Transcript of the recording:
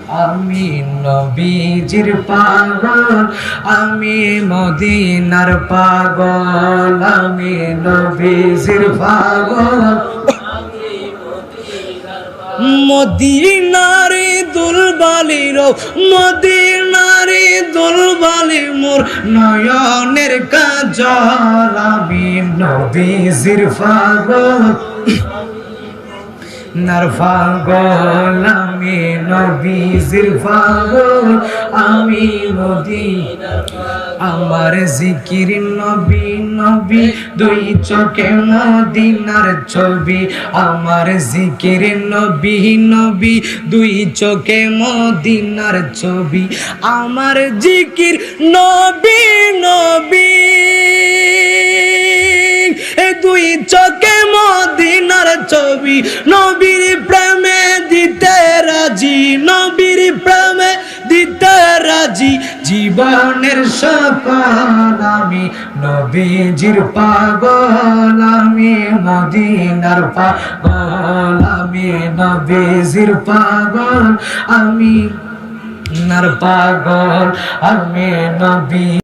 আমি নবীজির পাগল, আমি মদিনার পাগল, আমি নবীজির পাগল। মদিনারে দুলবালির, মদিনারে দুলবালি মোর নয়নের কাজল, আমি নবীজির পাগল নার পাগল, আমি নবীজির পাগল, আমি মদিনার পাগল। আমার জিকির নবী নবী, দুই চোখে মদিনার ছবি। আমার জিকির নবী নবী, দুই চোখে মদিনার ছবি। আমার জিকির নবী নবী, দুই চোখে মদিনার ছবি। নবীর প্রেমে দিতে রাজি, নবীর প্রেমে দিতে রাজি, জীবনের সফল। আমি নবীজির পাগল, আমি মদিনার পাগল, আমি নবীজির পাগল, আমি নার পাগল, আমি নবী।